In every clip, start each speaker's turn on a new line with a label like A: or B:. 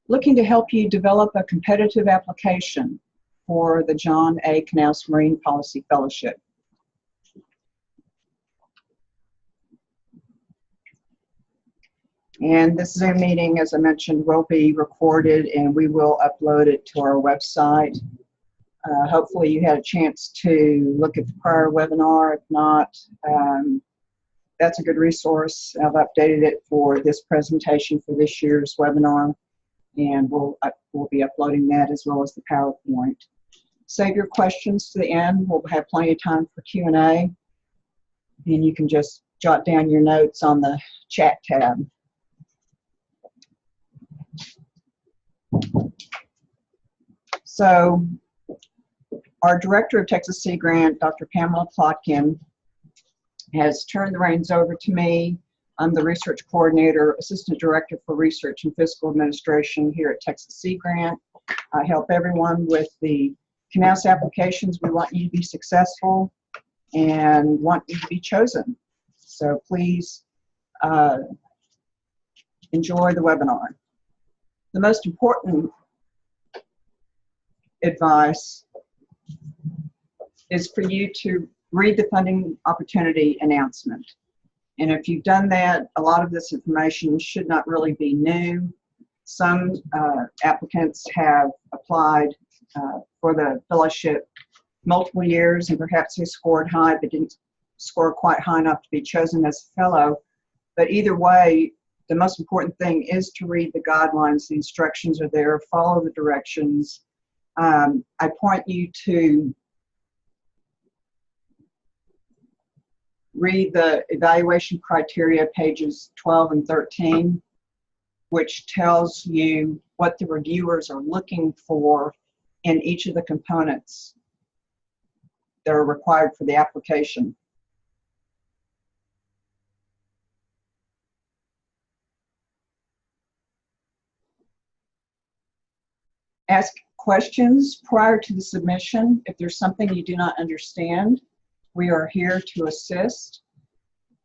A: looking to help you develop a competitive application for the John A. Knauss Marine Policy Fellowship. And this Zoom meeting, as I mentioned, will be recorded and we will upload it to our website. Hopefully you had a chance to look at the prior webinar. If not, that's a good resource. I've updated it for this presentation for this year's webinar, and we'll be uploading that as well as the PowerPoint. Save your questions to the end. We'll have plenty of time for Q&A, and you can just jot down your notes on the chat tab. So our Director of Texas Sea Grant, Dr. Pamela Plotkin, has turned the reins over to me. I'm the Research Coordinator, Assistant Director for Research and Fiscal Administration here at Texas Sea Grant. I help everyone with the Knauss applications. We want you to be successful and want you to be chosen. So please enjoy the webinar. The most important advice is for you to read the funding opportunity announcement. And if you've done that, a lot of this information should not really be new. Some applicants have applied for the fellowship multiple years, and perhaps they scored high but didn't score quite high enough to be chosen as a fellow. But either way, the most important thing is to read the guidelines. The instructions are there. Follow the directions. I point you to read the evaluation criteria, pages 12 and 13, which tells you what the reviewers are looking for in each of the components that are required for the application. Ask questions prior to the submission. If there's something you do not understand, we are here to assist.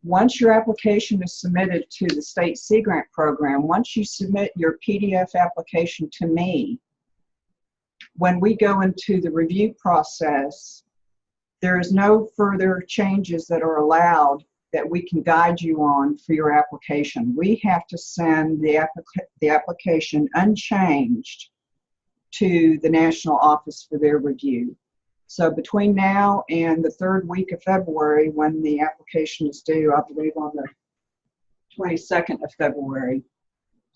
A: Once your application is submitted to the State Sea Grant Program, once you submit your PDF application to me, when we go into the review process, there is no further changes that are allowed that we can guide you on for your application. We have to send the application unchanged to the national office for their review. So between now and the third week of February, when the application is due, I believe on the 22nd of February,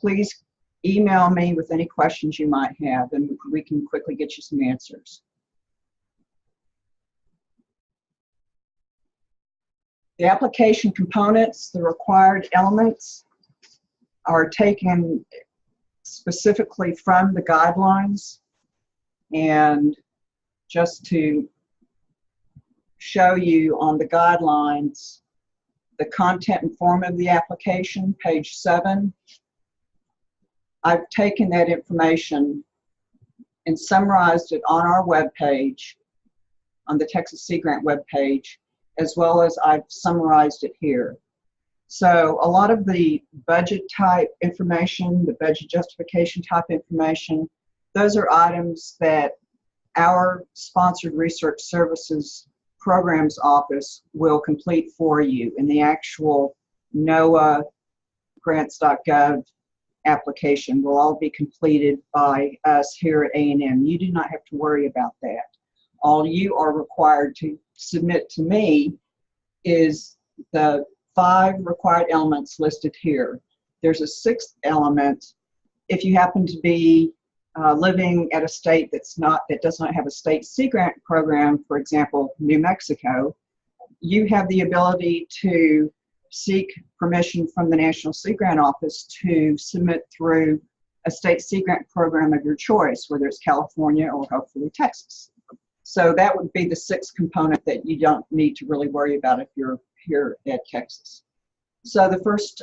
A: please email me with any questions you might have, and we can quickly get you some answers. The application components, the required elements, are taken specifically from the guidelines. And just to show you on the guidelines, the content and form of the application, page 7, I've taken that information and summarized it on our webpage, on the Texas Sea Grant webpage, as well as I've summarized it here. So a lot of the budget type information, the budget justification type information, those are items that our sponsored research services programs office will complete for you in the actual NOAA grants.gov application will all be completed by us here at A&M. You do not have to worry about that. All you are required to submit to me is the 5 required elements listed here. There's a 6th element if you happen to be living at a state that does not have a state sea grant program, for example, New Mexico. You have the ability to seek permission from the National Sea Grant Office to submit through a state sea grant program of your choice, whether it's California or hopefully Texas. So that would be the 6th component that you don't need to really worry about if you're here at Texas. So the first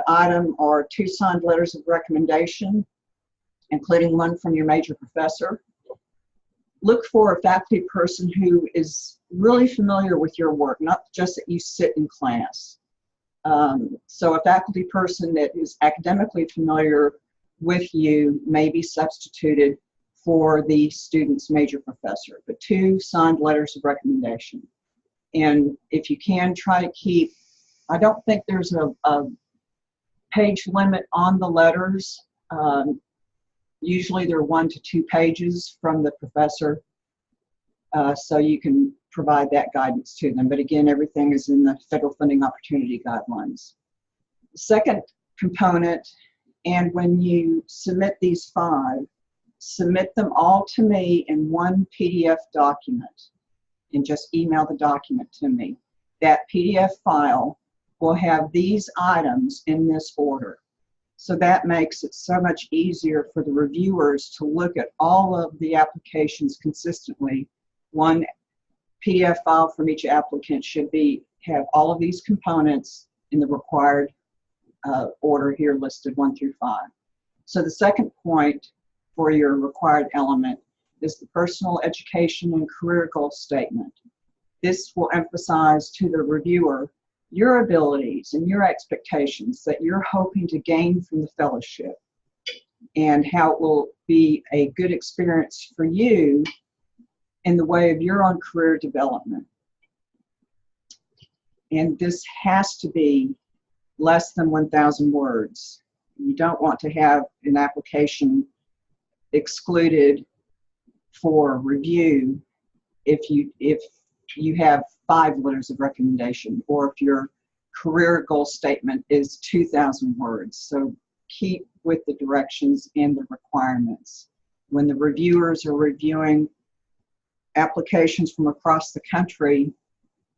A: item are 2 signed letters of recommendation, including one from your major professor. Look for a faculty person who is really familiar with your work, not just that you sit in class. So a faculty person that is academically familiar with you may be substituted for the student's major professor, but 2 signed letters of recommendation. And if you can, try to keep, I don't think there's a page limit on the letters. Usually they're 1 to 2 pages from the professor, so you can provide that guidance to them. But again, everything is in the Federal Funding Opportunity Guidelines. The second component, and when you submit these 5, submit them all to me in one PDF document and just email the document to me. That PDF file will have these items in this order. So that makes it so much easier for the reviewers to look at all of the applications consistently. One PDF file from each applicant should have all of these components in the required order here listed 1 through 5. So the second point for your required element is the personal education and career goal statement. This will emphasize to the reviewer your abilities and your expectations that you're hoping to gain from the fellowship, and how it will be a good experience for you in the way of your own career development. And this has to be less than 1,000 words. You don't want to have an application excluded for review if you have 5 letters of recommendation, or if your career goal statement is 2,000 words. So keep with the directions and the requirements. When the reviewers are reviewing applications from across the country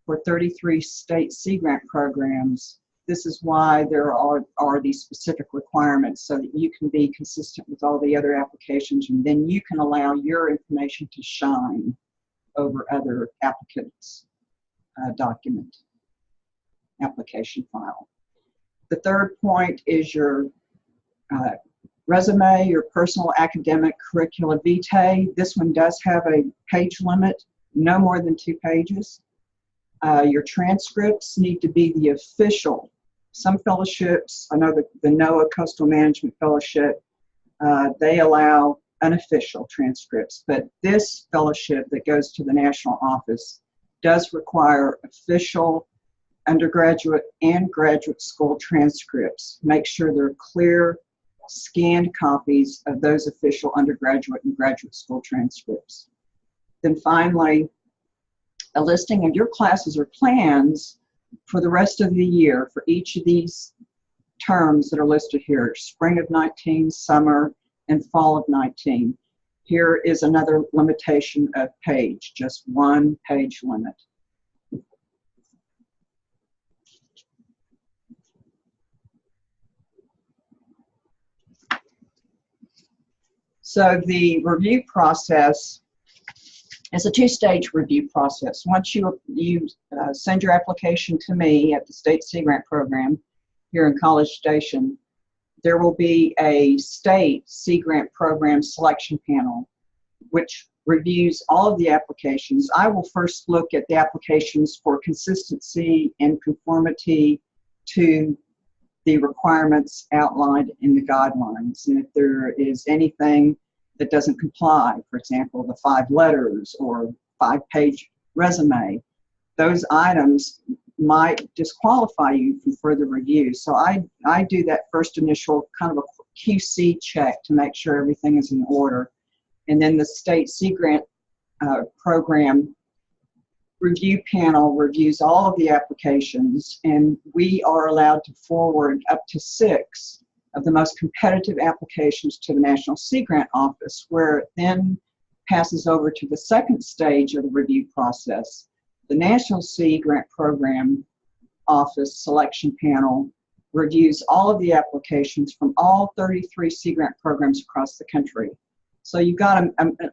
A: for 33 state Sea Grant programs, this is why there are these specific requirements, so that you can be consistent with all the other applications, and then you can allow your information to shine over other applicants' document application file. The third point is your resume, your personal academic curricula vitae. This one does have a page limit, no more than 2 pages. Your transcripts need to be the official. Some fellowships, I know the NOAA Coastal Management Fellowship, they allow unofficial transcripts, but this fellowship that goes to the national office does require official undergraduate and graduate school transcripts. Make sure they're clear, scanned copies of those official undergraduate and graduate school transcripts. Then finally, a listing of your classes or plans for the rest of the year for each of these terms that are listed here: spring of 19, summer, and fall of 19. Here is another limitation of page, just 1 page limit. So the review process is a 2-stage review process. Once you send your application to me at the State Sea Grant Program here in College Station, there will be a State Sea Grant Program selection panel which reviews all of the applications. I will first look at the applications for consistency and conformity to the requirements outlined in the guidelines. And if there is anything that doesn't comply, for example, the 5 letters or 5-page resume, those items might disqualify you from further review. So I do that first initial kind of a QC check to make sure everything is in order. And then the State Sea Grant Program review panel reviews all of the applications, and we are allowed to forward up to 6 of the most competitive applications to the National Sea Grant Office, where it then passes over to the second stage of the review process. The National Sea Grant Program Office selection panel reviews all of the applications from all 33 Sea Grant programs across the country. So you've got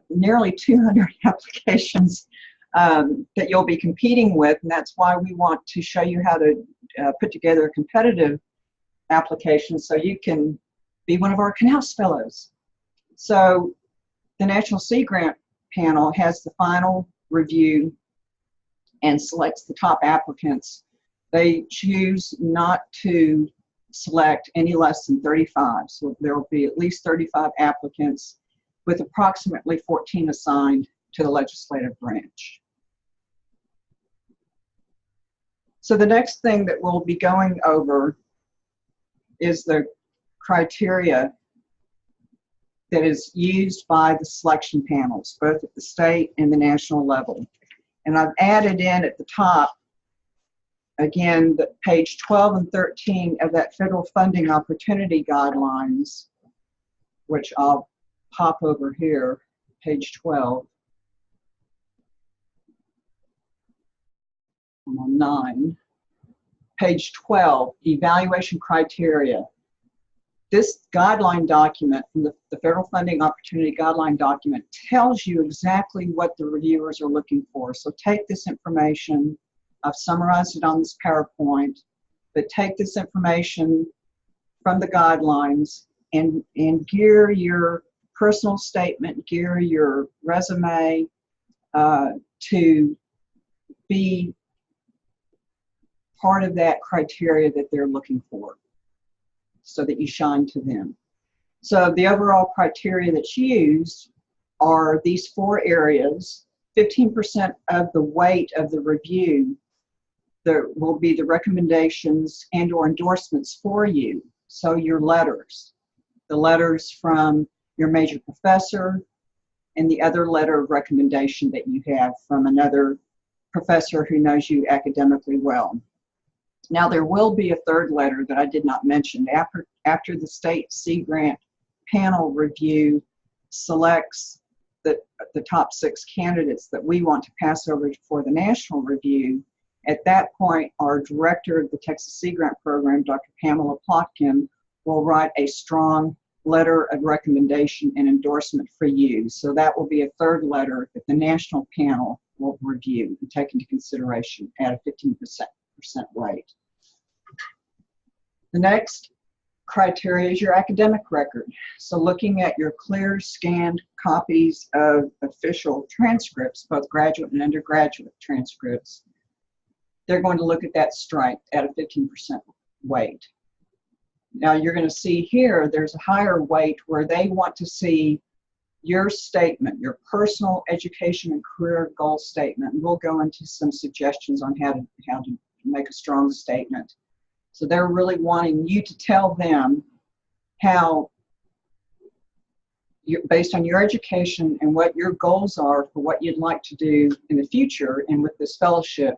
A: nearly 200 applications that you'll be competing with, and that's why we want to show you how to put together a competitive application so you can be one of our Knauss Fellows. So the National Sea Grant panel has the final review and selects the top applicants They choose not to select any less than 35. So there will be at least 35 applicants with approximately 14 assigned to the legislative branch. So the next thing that we'll be going over is the criteria that is used by the selection panels, both at the state and the national level. And I've added in at the top, again, the page 12 and 13 of that federal funding opportunity guidelines, which I'll pop over here, page 12. I'm on 9. Page 12, evaluation criteria. This guideline document from the Federal Funding Opportunity Guideline document tells you exactly what the reviewers are looking for. So take this information, I've summarized it on this PowerPoint, but take this information from the guidelines and gear your personal statement, gear your resume to be part of that criteria that they're looking for, so that you shine to them. So the overall criteria that's used are these 4 areas. 15% of the weight of the review, there will be the recommendations and or endorsements for you. So your letters, the letters from your major professor, and the other letter of recommendation that you have from another professor who knows you academically well. Now, there will be a third letter that I did not mention. After the state Sea Grant panel review selects the top 6 candidates that we want to pass over for the national review, at that point, our director of the Texas Sea Grant program, Dr. Pamela Plotkin, will write a strong letter of recommendation and endorsement for you. So that will be a third letter that the national panel will review and take into consideration at a 15% weight. The next criteria is your academic record. So looking at your clear scanned copies of official transcripts, both graduate and undergraduate transcripts, they're going to look at that strength at a 15% weight. Now you're going to see here there's a higher weight where they want to see your statement, your personal education and career goal statement. And we'll go into some suggestions on how to make a strong statement. So they're really wanting you to tell them how, based on your education and what your goals are for what you'd like to do in the future, and with this fellowship,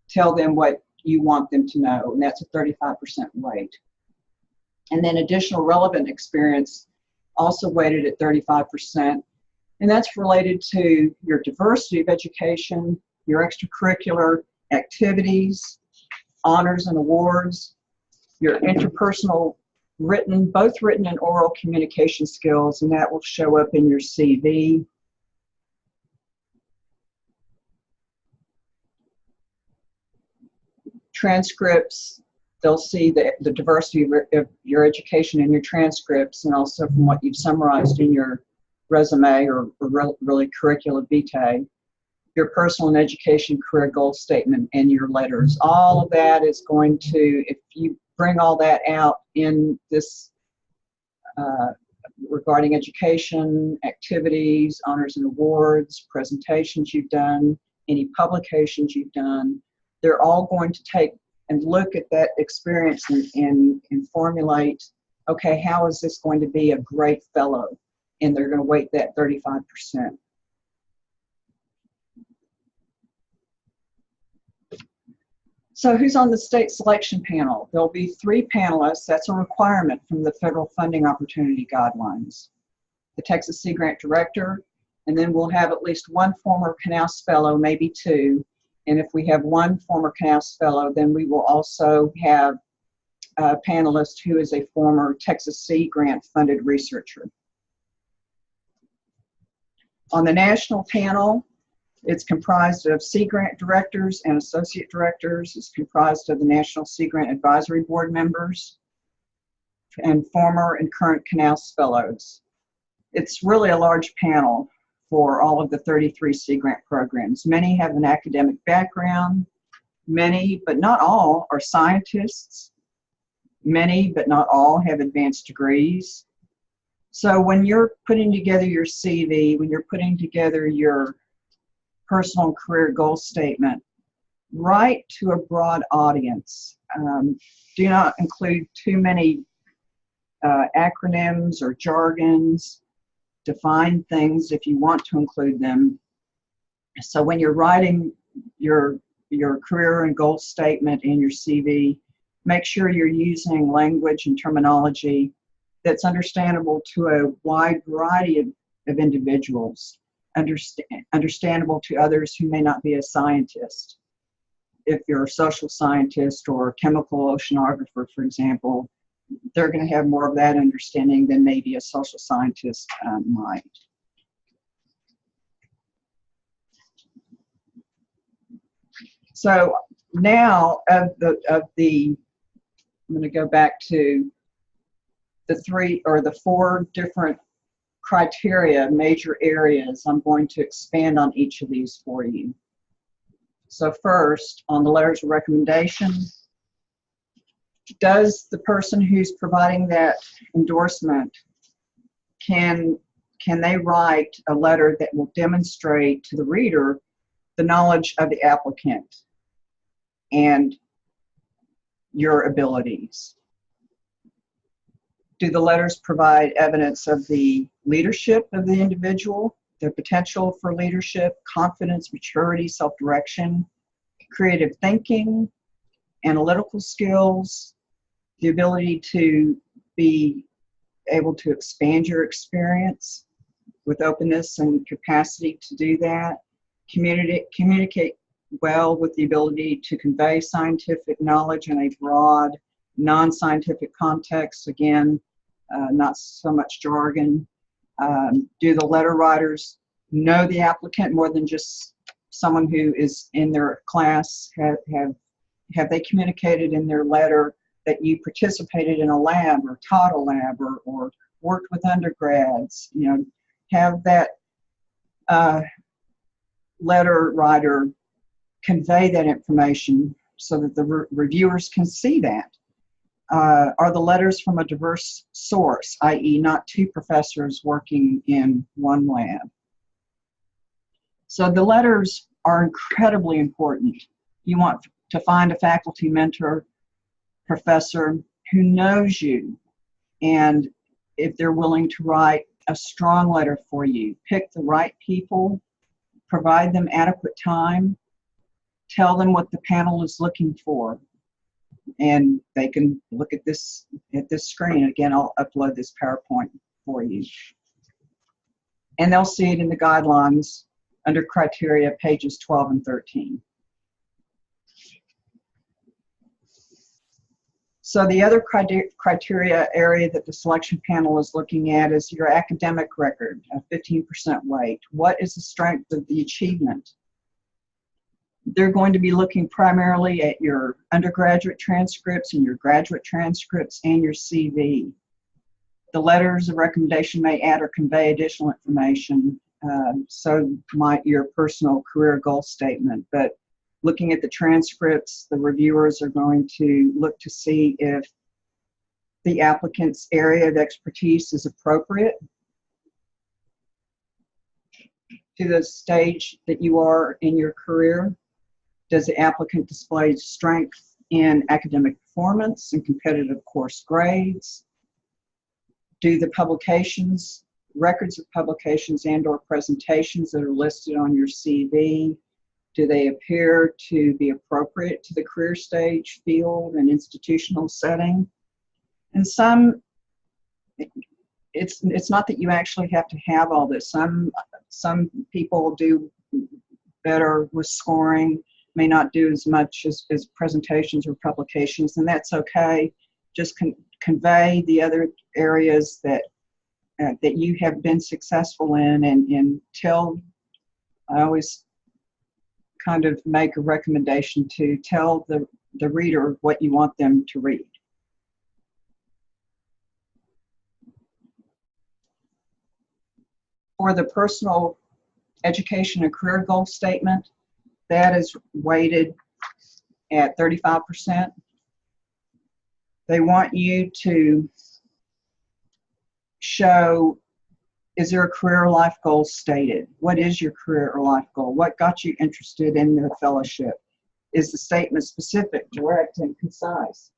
A: tell them what you want them to know, and that's a 35% weight. And then additional relevant experience, also weighted at 35%, and that's related to your diversity of education, your extracurricular activities, honors and awards, your interpersonal both written and oral communication skills, and that will show up in your CV. Transcripts, they'll see the diversity of your education in your transcripts, and also from what you've summarized in your resume or really curricula vitae, your personal and education career goal statement, and your letters. All of that is going to, if you bring all that out in this regarding education, activities, honors and awards, presentations you've done, any publications you've done, they're all going to take and look at that experience and formulate, okay, how is this going to be a great fellow? And they're going to weight that 35%. So who's on the state selection panel? There'll be 3 panelists. That's a requirement from the Federal Funding Opportunity Guidelines. The Texas Sea Grant Director, and then we'll have at least 1 former Knauss Fellow, maybe 2. And if we have 1 former Knauss Fellow, then we will also have a panelist who is a former Texas Sea Grant funded researcher. On the national panel, it's comprised of Sea Grant directors and associate directors. It's comprised of the National Sea Grant Advisory Board members and former and current Knauss Fellows. It's really a large panel for all of the 33 Sea Grant programs. Many have an academic background. Many, but not all, are scientists. Many, but not all, have advanced degrees. So when you're putting together your CV, when you're putting together your personal career goal statement, write to a broad audience. Do not include too many acronyms or jargons. Define things if you want to include them. So when you're writing your career and goal statement in your CV, make sure you're using language and terminology that's understandable to a wide variety of individuals, understandable to others who may not be a scientist. If you're a social scientist or a chemical oceanographer, for example, they're going to have more of that understanding than maybe a social scientist might. So now I'm going to go back to the four different criteria, major areas. I'm going to expand on each of these for you. So first, on the letters of recommendation, does the person who's providing that endorsement, can they write a letter that will demonstrate to the reader the knowledge of the applicant and your abilities? Do the letters provide evidence of the leadership of the individual, their potential for leadership, confidence, maturity, self-direction, creative thinking, analytical skills, the ability to be able to expand your experience with openness and capacity to do that, communicate well with the ability to convey scientific knowledge in a broad, non-scientific context, again, not so much jargon. Do the letter writers know the applicant more than just someone who is in their class? Have they communicated in their letter that you participated in a lab or taught a lab or worked with undergrads? You know, have that letter writer convey that information so that the reviewers can see that. Are the letters from a diverse source, i.e. not two professors working in one lab? So the letters are incredibly important. You want to find a faculty mentor, professor who knows you, and if they're willing to write a strong letter for you, pick the right people, provide them adequate time, tell them what the panel is looking for, and they can look at this screen. Again, I'll upload this PowerPoint for you. And they'll see it in the guidelines under criteria, pages 12 and 13. So the other criteria area that the selection panel is looking at is your academic record, a 15% weight. What is the strength of the achievement? They're going to be looking primarily at your undergraduate transcripts and your graduate transcripts and your CV. The letters of recommendation may add or convey additional information, so might your personal career goal statement. But looking at the transcripts, the reviewers are going to look to see if the applicant's area of expertise is appropriate to the stage that you are in your career. Does the applicant display strength in academic performance and competitive course grades? Do the publications, records of publications and/or presentations that are listed on your CV, do they appear to be appropriate to the career stage, field, and institutional setting? And some, it's not that you actually have to have all this. Some people do better with scoring, may not do as much as presentations or publications, and that's okay. Just convey the other areas that you have been successful in, and tell, I always kind of make a recommendation to tell the reader what you want them to read. For the personal education and career goal statement, that is weighted at 35%. They want you to show, is there a career or life goal stated? What is your career or life goal? What got you interested in the fellowship? Is the statement specific, direct, and concise?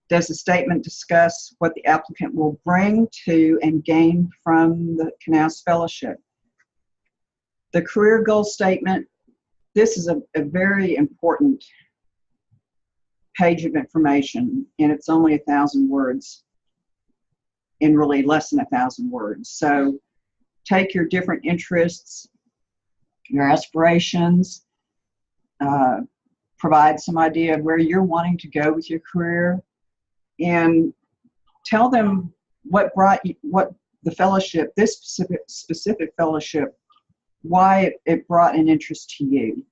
A: Does the statement discuss what the applicant will bring to and gain from the Knauss Fellowship? The career goal statement, this is a very important page of information, and it's only 1,000 words, and really less than 1,000 words. So take your different interests, your aspirations, provide some idea of where you're wanting to go with your career, and tell them what brought you, what the fellowship, this specific fellowship, why it brought an interest to you,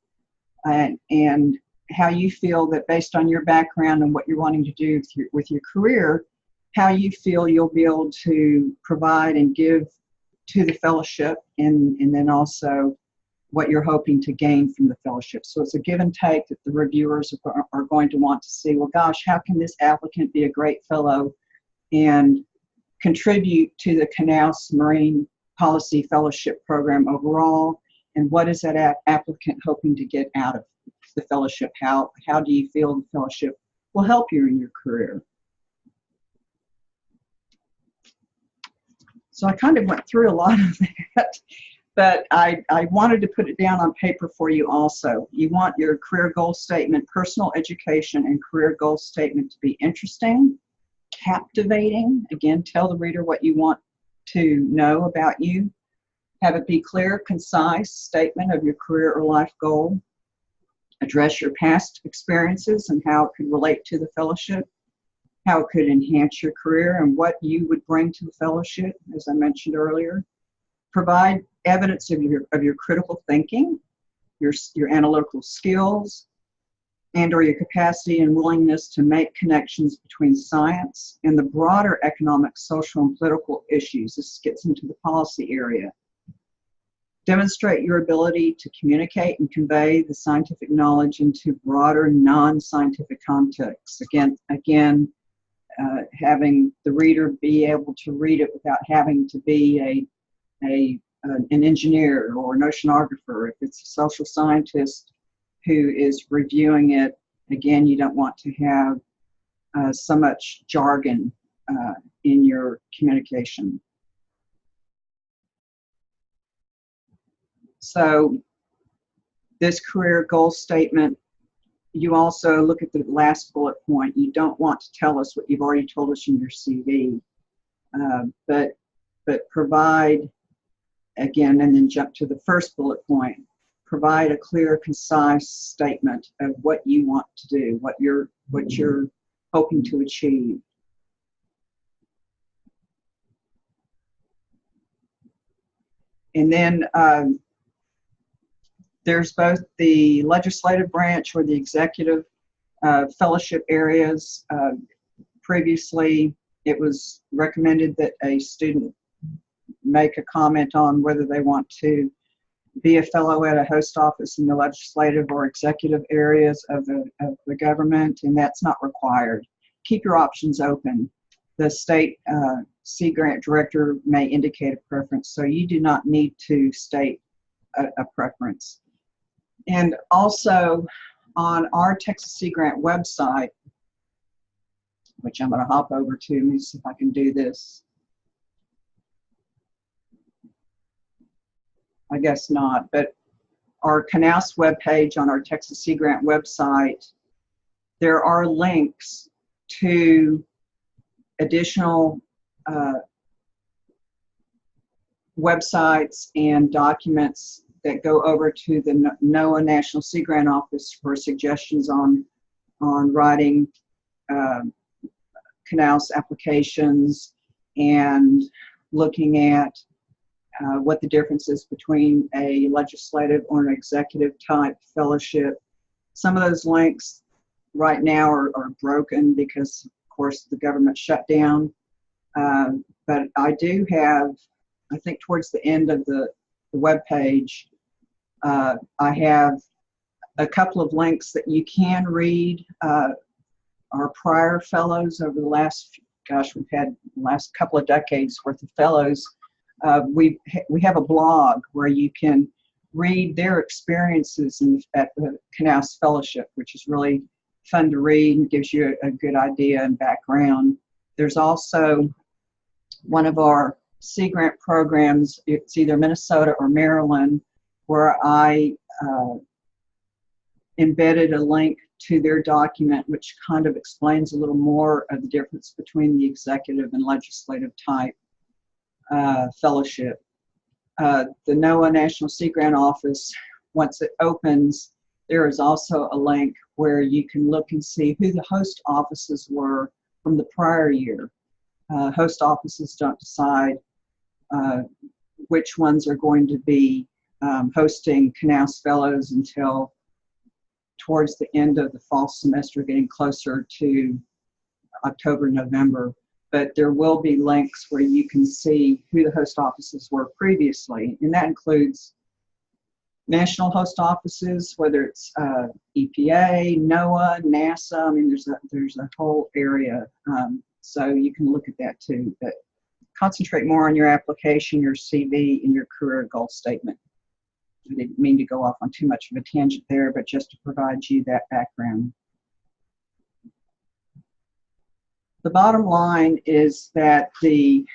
A: and how you feel that based on your background and what you're wanting to do with your career, how you feel you'll be able to provide and give to the fellowship, and then also what you're hoping to gain from the fellowship. So it's a give and take that the reviewers are going to want to see, well, gosh, how can this applicant be a great fellow and contribute to the Knauss Marine Policy Fellowship Program overall, and what is that applicant hoping to get out of the fellowship? How do you feel the fellowship will help you in your career? So I kind of went through a lot of that, but I wanted to put it down on paper for you also. You want your career goal statement, personal education, and career goal statement to be interesting, captivating. Again, tell the reader what you want to know about you. Have it be clear, concise statement of your career or life goal. Address your past experiences and how it could relate to the fellowship, how it could enhance your career, and what you would bring to the fellowship, as I mentioned earlier. Provide evidence of your critical thinking, your analytical skills, and or your capacity and willingness to make connections between science and the broader economic, social, and political issues. This gets into the policy area. Demonstrate your ability to communicate and convey the scientific knowledge into broader non-scientific contexts. Again, having the reader be able to read it without having to be an engineer or an oceanographer. If it's a social scientist who is reviewing it, again, you don't want to have so much jargon in your communication. So this career goal statement, you also look at the last bullet point. You don't want to tell us what you've already told us in your CV, but provide, again, and then jump to the first bullet point, provide a clear, concise statement of what you want to do, what you're hoping to achieve. And then there's both the legislative branch or the executive fellowship areas. Previously, it was recommended that a student make a comment on whether they want to be a fellow at a host office in the legislative or executive areas of the government, and that's not required. Keep your options open. The state Sea Grant director may indicate a preference, so you do not need to state a preference. And also on our Texas Sea Grant website, which I'm going to hop over to, let me see if I can do this. I guess not, but our Knauss webpage on our Texas Sea Grant website, there are links to additional websites and documents that go over to the NOAA National Sea Grant Office for suggestions on writing Knauss applications and looking at what the difference is between a legislative or an executive type fellowship. Some of those links right now are broken because, of course, the government shut down. But I do have, I think towards the end of the web page, I have a couple of links that you can read our prior fellows over the last, we've had the last couple of decades worth of fellows. We have a blog where you can read their experiences at the Knauss Fellowship, which is really fun to read and gives you a good idea and background. There's also one of our Sea Grant programs, it's either Minnesota or Maryland, where I embedded a link to their document, which kind of explains a little more of the difference between the executive and legislative type fellowship. The NOAA National Sea Grant Office, once it opens, there is also a link where you can look and see who the host offices were from the prior year. Host offices don't decide which ones are going to be hosting Knauss Fellows until towards the end of the fall semester, getting closer to October, November. But there will be links where you can see who the host offices were previously, and that includes national host offices, whether it's EPA, NOAA, NASA. I mean, there's a whole area, so you can look at that too. But concentrate more on your application, your CV, and your career goal statement. I didn't mean to go off on too much of a tangent there, but just to provide you that background. The bottom line is that the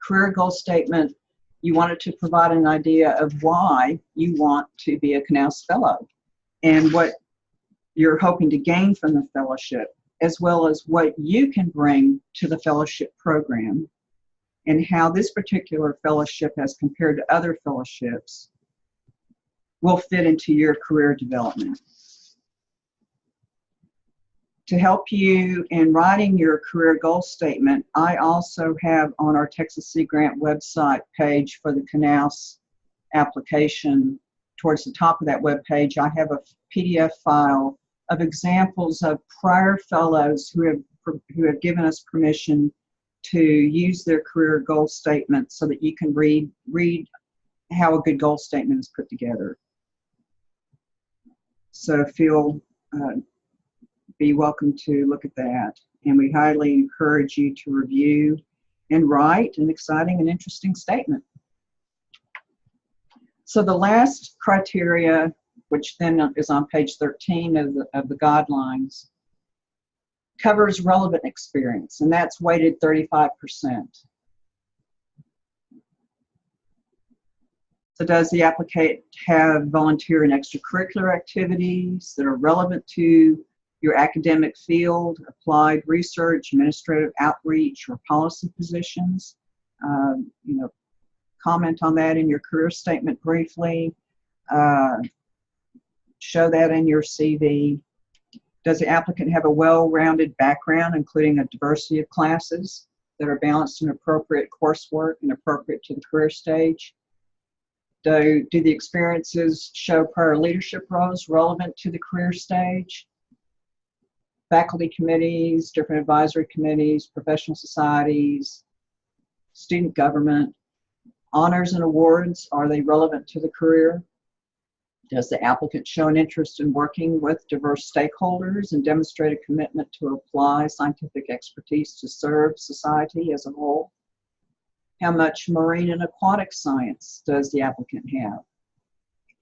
A: career goal statement, you wanted to provide an idea of why you want to be a Knauss Fellow and what you're hoping to gain from the fellowship, as well as what you can bring to the fellowship program and how this particular fellowship as compared to other fellowships will fit into your career development. To help you in writing your career goal statement, I also have on our Texas Sea Grant website page for the Knauss application, towards the top of that web page, I have a PDF file of examples of prior fellows who have given us permission to use their career goal statement so that you can read how a good goal statement is put together. So be welcome to look at that. And we highly encourage you to review and write an exciting and interesting statement. So the last criteria, which then is on page 13 of the guidelines, covers relevant experience, and that's weighted 35%. So does the applicant have volunteer and extracurricular activities that are relevant to your academic field, applied research, administrative outreach, or policy positions? Comment on that in your career statement briefly. Show that in your CV. Does the applicant have a well-rounded background, including a diversity of classes that are balanced and appropriate coursework and appropriate to the career stage? Do the experiences show prior leadership roles relevant to the career stage? Faculty committees, different advisory committees, professional societies, student government, honors and awards, are they relevant to the career? Does the applicant show an interest in working with diverse stakeholders and demonstrate a commitment to apply scientific expertise to serve society as a whole? How much marine and aquatic science does the applicant have?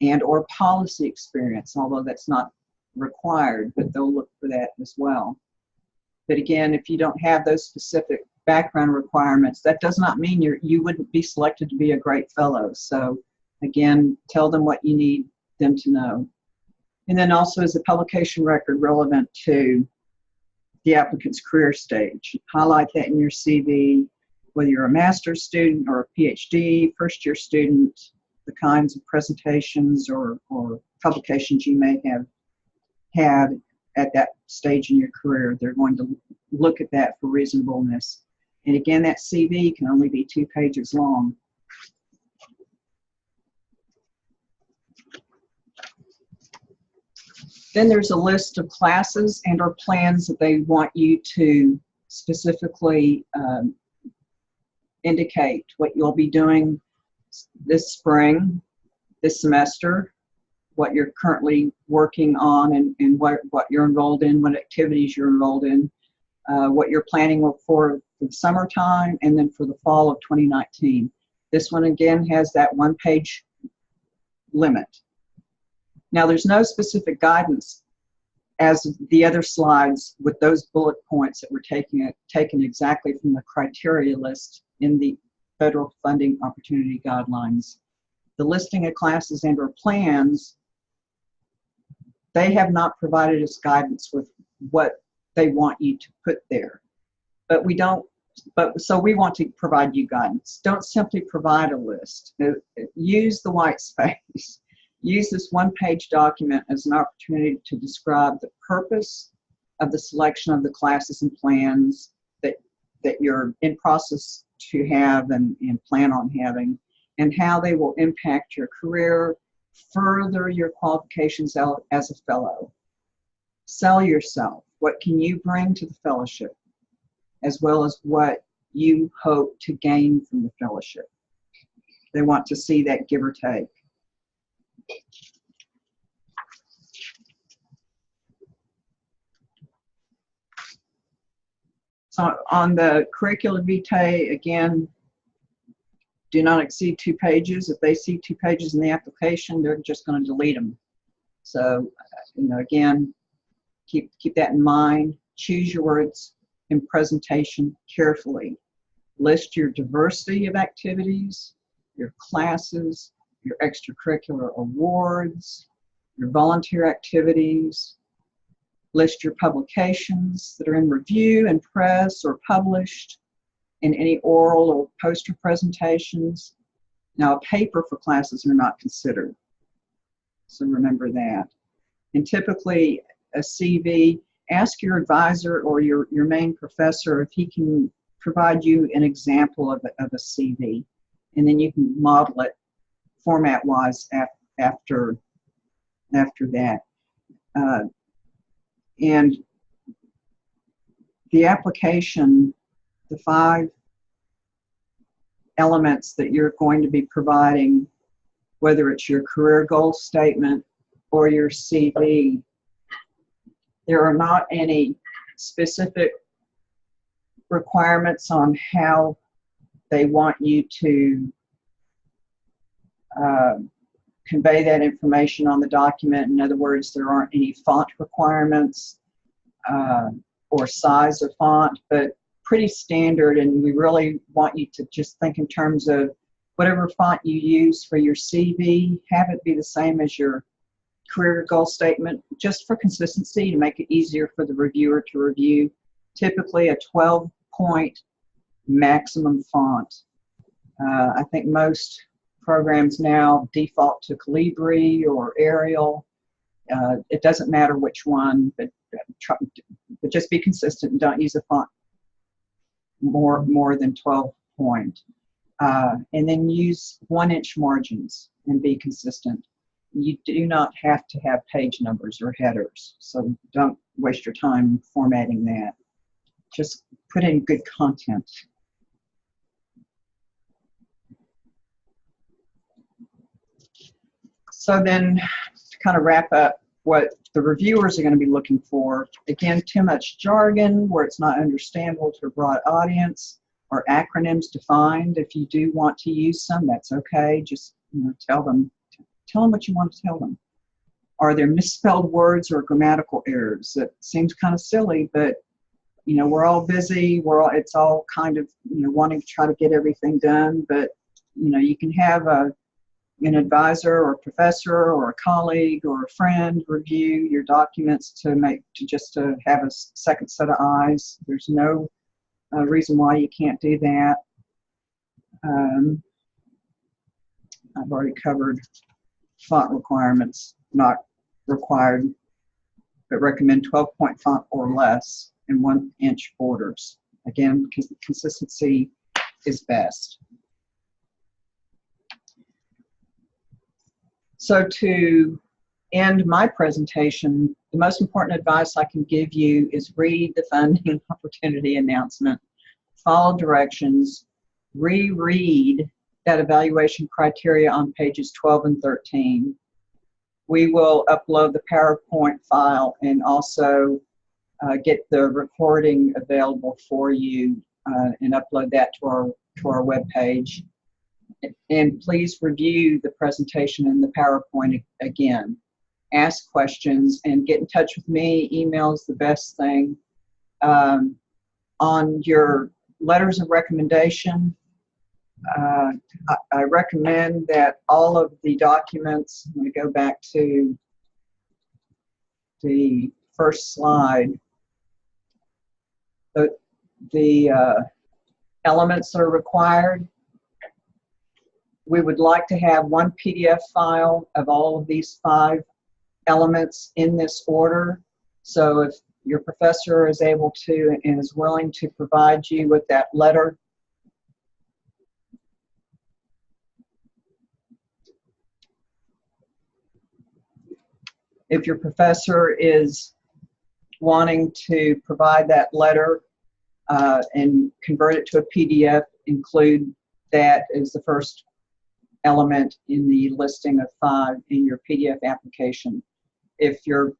A: And or policy experience, although that's not required, but they'll look for that as well. But again, if you don't have those specific background requirements, that does not mean you wouldn't be selected to be a great fellow. So again, tell them what you need them to know. And then also, is the publication record relevant to the applicant's career stage? Highlight that in your CV, whether you're a master's student or a PhD, first-year student, the kinds of presentations or publications you may have had at that stage in your career. They're going to look at that for reasonableness. And again, that CV can only be 2 pages long. Then there's a list of classes and or plans that they want you to specifically indicate what you'll be doing this spring, this semester, what you're currently working on and what you're enrolled in, what activities you're enrolled in, what you're planning for the summertime, and then for the fall of 2019. This one again has that one-page limit. Now there's no specific guidance as the other slides with those bullet points that were taken exactly from the criteria list in the Federal Funding Opportunity Guidelines. The listing of classes and/or plans, they have not provided us guidance with what they want you to put there. So we want to provide you guidance. Don't simply provide a list. Use the white space. Use this one-page document as an opportunity to describe the purpose of the selection of the classes and plans that you're in process to have and plan on having, and how they will impact your career, further your qualifications as a fellow. Sell yourself. What can you bring to the fellowship, as well as what you hope to gain from the fellowship. They want to see that give or take. So on the curricula vitae, again, do not exceed 2 pages. If they see 2 pages in the application, they're just going to delete them. So, again, keep that in mind. Choose your words in presentation carefully. List your diversity of activities, your classes, your extracurricular awards, your volunteer activities. List your publications that are in review and press or published, and any oral or poster presentations. Now, a paper for classes are not considered, so remember that. And typically, a CV, ask your advisor or your main professor if he can provide you an example of a CV, and then you can model it format-wise after that. And the application, the 5 elements that you're going to be providing, whether it's your career goal statement or your CV, there are not any specific requirements on how they want you to convey that information on the document. In other words, there aren't any font requirements or size of font, but pretty standard, and we really want you to just think in terms of whatever font you use for your CV, have it be the same as your career goal statement, just for consistency, to make it easier for the reviewer to review. Typically a 12-point maximum font. I think most programs now default to Calibri or Arial. It doesn't matter which one, but just be consistent and don't use a font more than 12 point. And then use 1-inch margins and be consistent. You do not have to have page numbers or headers, so don't waste your time formatting that. Just put in good content. So then, to kind of wrap up what the reviewers are going to be looking for, again, too much jargon where it's not understandable to a broad audience, or acronyms defined. If you do want to use some, that's okay. Just tell them what you want to tell them. Are there misspelled words or grammatical errors? That seems kind of silly, but we're all busy. It's all kind of wanting to try to get everything done. But you can have an advisor or a professor or a colleague or a friend review your documents to have a second set of eyes. There's no reason why you can't do that. I've already covered font requirements, not required, but recommend 12-point font or less and 1-inch borders. Again, because the consistency is best. So to end my presentation, the most important advice I can give you is read the funding opportunity announcement, follow directions, reread that evaluation criteria on pages 12 and 13. we will upload the PowerPoint file and also get the recording available for you and upload that to our webpage. And please review the presentation and the PowerPoint again. Ask questions and get in touch with me. Email is the best thing. On your letters of recommendation, I recommend that all of the documents, I'm going to go back to the first slide, the elements that are required. We would like to have one PDF file of all of these 5 elements in this order. So if your professor is able to and is willing to provide you with that letter, if your professor is wanting to provide that letter and convert it to a PDF, include that as the first element in the listing of 5 in your PDF application. If the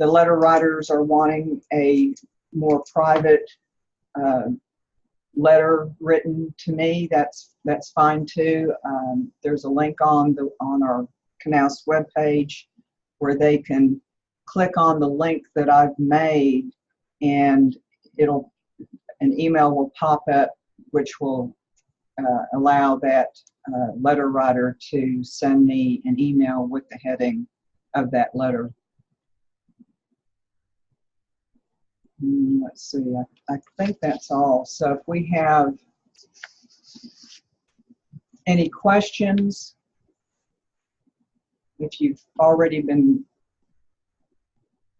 A: letter writers are wanting a more private letter written to me, that's fine too. There's a link on our Knauss webpage where they can click on the link that I've made, and an email will pop up which will allow that letter writer to send me an email with the heading of that letter. Let's see, I think that's all. So if we have any questions, if you've already been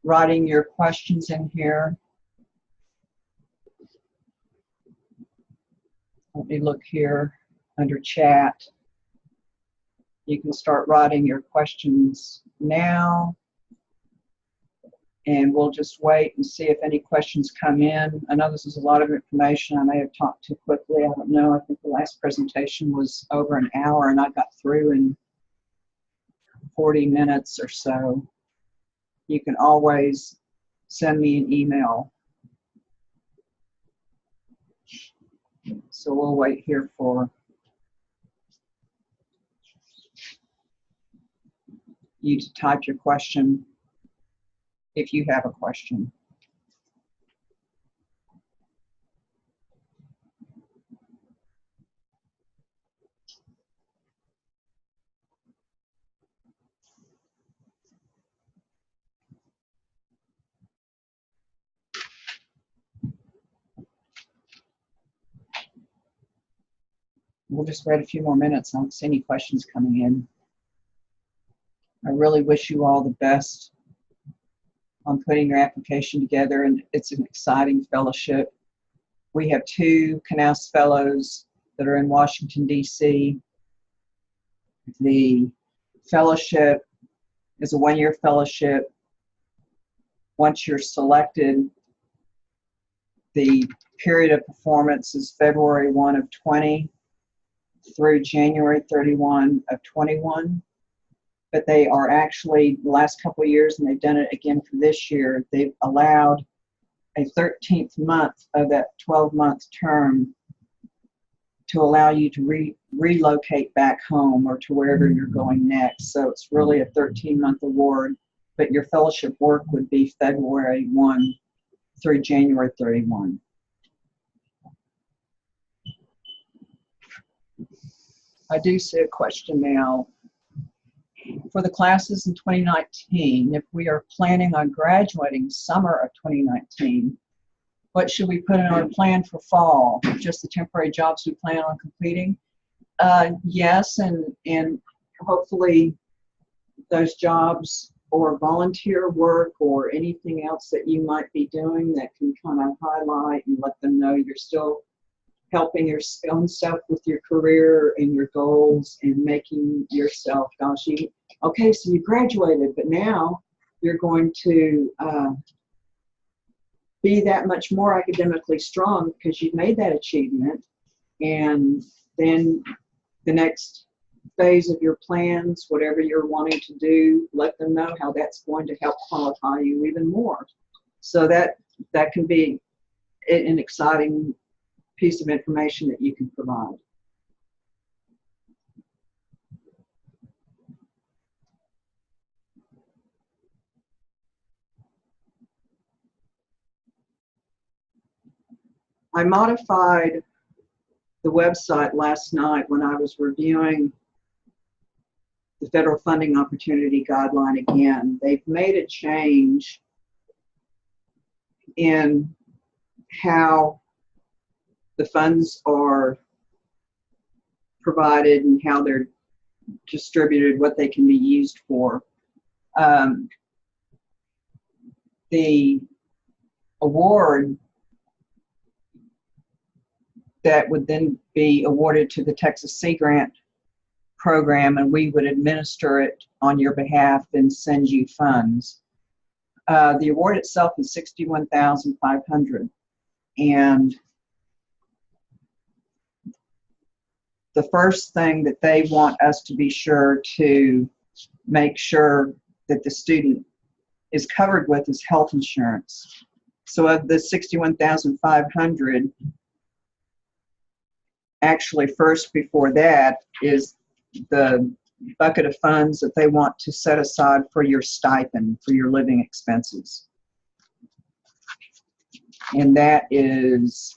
A: writing your questions in here, let me look here under chat. You can start writing your questions now, and we'll just wait and see if any questions come in. I know this is a lot of information. I may have talked too quickly. I don't know. I think the last presentation was over an hour, and I got through in 40 minutes or so. You can always send me an email. So we'll wait here for you to type your question if you have a question. We'll just wait a few more minutes. I don't see any questions coming in. I really wish you all the best on putting your application together, and it's an exciting fellowship. We have 2 Knauss Fellows that are in Washington, D.C. The fellowship is a 1-year fellowship. Once you're selected, the period of performance is February 1 of 20 through January 31 of 21. But they are actually, the last couple of years, and they've done it again for this year, they've allowed a 13th month of that 12-month term to allow you to relocate back home or to wherever you're going next. So it's really a 13-month award, but your fellowship work would be February 1 through January 31. I do see a question now. For the classes in 2019, if we are planning on graduating summer of 2019, what should we put in our plan for fall? Just the temporary jobs we plan on completing? Yes, and hopefully those jobs or volunteer work or anything else that you might be doing that can kind of highlight and let them know you're still helping your own self with your career and your goals and making yourself, gosh, okay, so you graduated, but now you're going to be that much more academically strong because you've made that achievement. And then the next phase of your plans, whatever you're wanting to do, let them know how that's going to help qualify you even more. So that can be an exciting piece of information that you can provide. I modified the website last night when I was reviewing the Federal Funding Opportunity Guideline again. They've made a change in how the funds are provided and how they're distributed, what they can be used for. The award that would then be awarded to the Texas Sea Grant program, and we would administer it on your behalf and send you funds. The award itself is $61,500, and the first thing that they want us to be sure to make sure that the student is covered with is health insurance. So of the $61,500, actually first before that is the bucket of funds that they want to set aside for your stipend, for your living expenses. And that is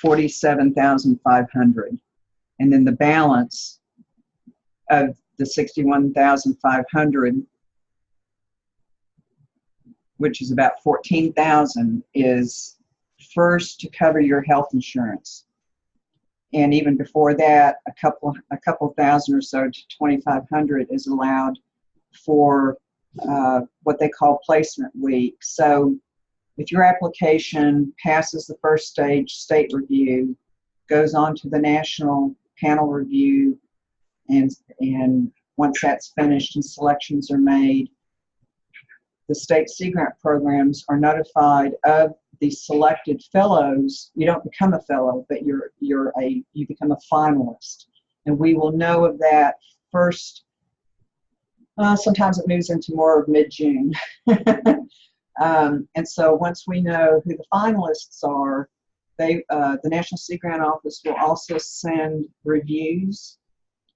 A: $47,500. And then the balance of the $61,500, which is about $14,000, is first to cover your health insurance. And even before that, a couple thousand or so to $2,500 is allowed for what they call placement week. So if your application passes the first stage state review, goes on to the national panel review, and once that's finished and selections are made, the state Sea Grant programs are notified of the selected fellows. You don't become a fellow, but you become a finalist, and we will know of that first. Sometimes it moves into more of mid-June. And so once we know who the finalists are, the National Sea Grant Office will also send reviews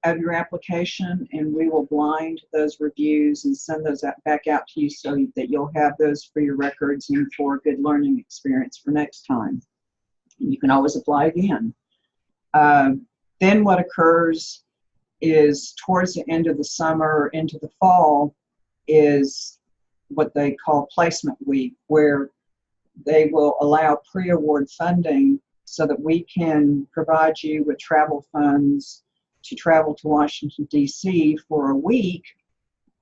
A: of your application, and we will blind those reviews and send those back out to you so that you'll have those for your records and for a good learning experience for next time. You can always apply again. Then what occurs is towards the end of the summer into the fall is what they call placement week, where they will allow pre-award funding so that we can provide you with travel funds to travel to Washington, D.C. for a week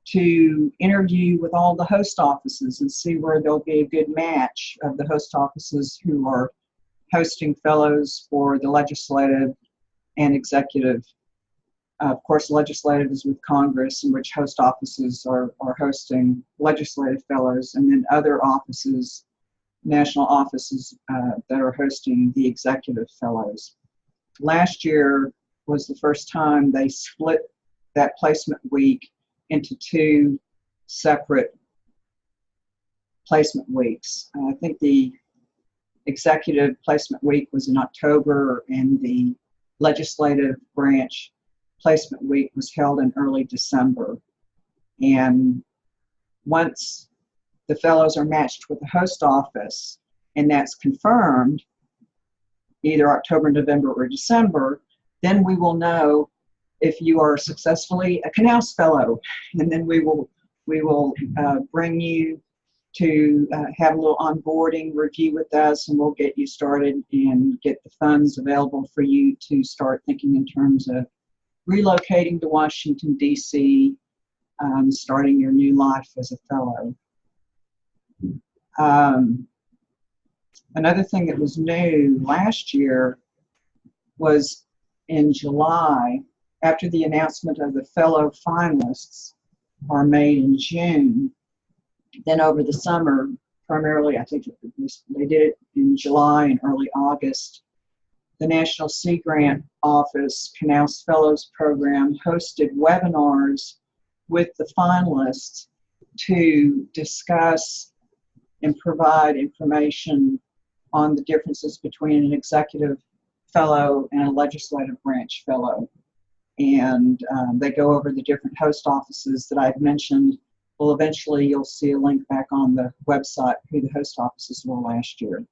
A: to interview with all the host offices and see where there'll be a good match of the host offices who are hosting fellows for the legislative and executive. Of course, legislative is with Congress, in which host offices are hosting legislative fellows, and then other offices, national offices, that are hosting the executive fellows. Last year was the first time they split that placement week into two separate placement weeks. I think the executive placement week was in October, and the legislative branch placement week was held in early December. And once the fellows are matched with the host office, and that's confirmed, either October, November, or December, then we will know if you are successfully a Knauss fellow, and then we will bring you to have a little onboarding review with us, and we'll get you started and get the funds available for you to start thinking in terms of relocating to Washington, D.C., starting your new life as a fellow. Another thing that was new last year was in July, after the announcement of the fellow finalists are made in June, then over the summer, primarily I think they did it in July and early August, the National Sea Grant Office Knauss Fellows Program hosted webinars with the finalists to discuss and provide information on the differences between an executive fellow and a legislative branch fellow. And they go over the different host offices that I've mentioned. Well, eventually you'll see a link back on the website who the host offices were last year.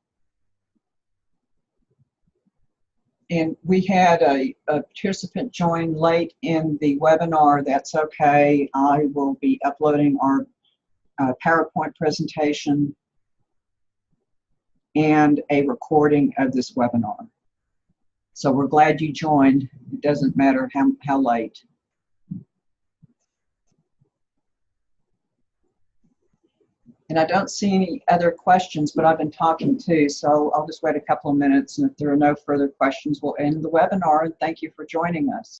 A: And we had a participant join late in the webinar. That's okay. I will be uploading our PowerPoint presentation and a recording of this webinar. So we're glad you joined. It doesn't matter how late. And I don't see any other questions, but I've been talking too, so I'll just wait a couple of minutes, and if there are no further questions, we'll end the webinar, and thank you for joining us.